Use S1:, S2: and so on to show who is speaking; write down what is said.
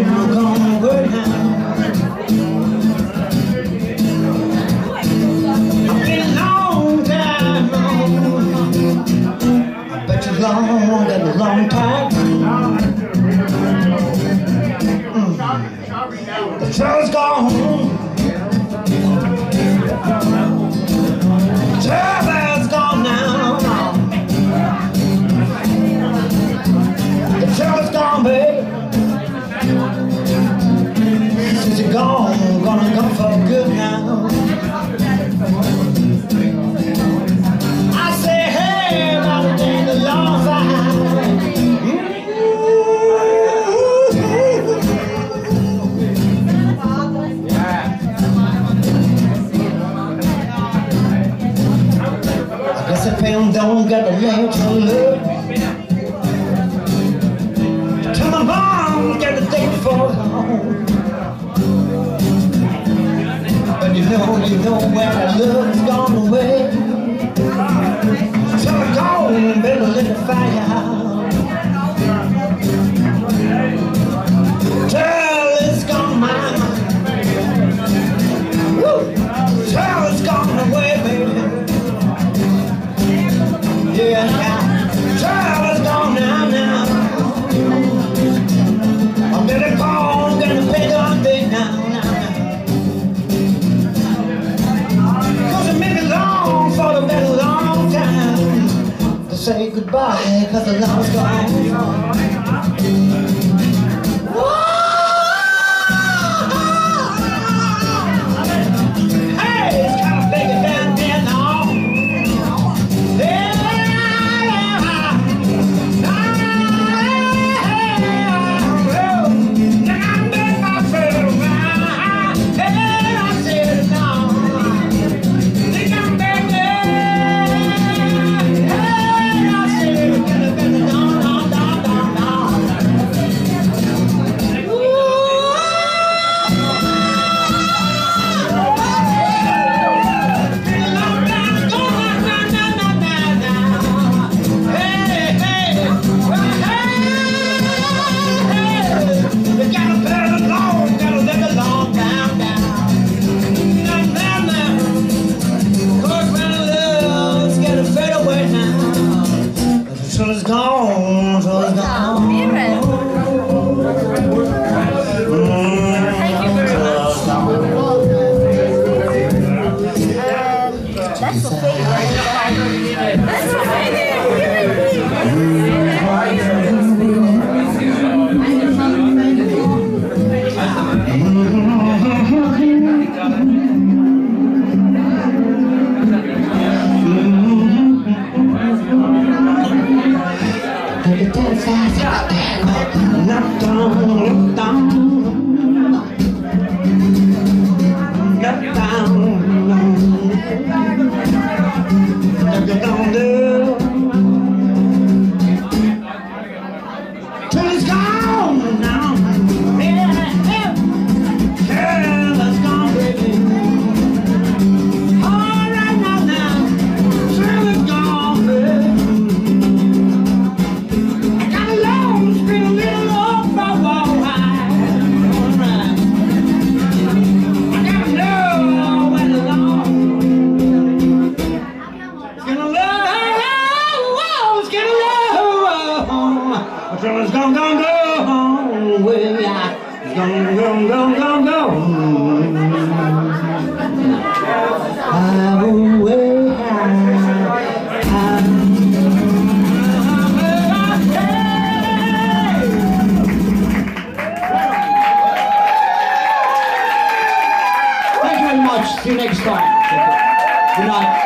S1: gone away now. I've been a long time on. I bet you're long and a long time. The trail's gone. The trail's gone now. The trail's gone, babe. Since you're gone, gonna go for good now. I say, hey, about a day, the long time. The pen don't got the leg to look. Till my mom got the day before home. But you know where that love's gone away. Till I'm gone, better let the fire out. Till it's gone mine. Woo! Till it's gone away, baby. Yeah, child is gone now. I'm gonna call, I'm gonna pay the day now. Cause it may be long for the better long time to say goodbye, cause the love's gone. Hey, it's kind of big down there now. So it's gone, so it's gone.
S2: Thank you very much. That's your favorite. That's your
S1: It's gone, gone, gone, well, yeah. It's gone, gone, gone, gone, gone.
S3: Thank you very much. See you next time. Good night.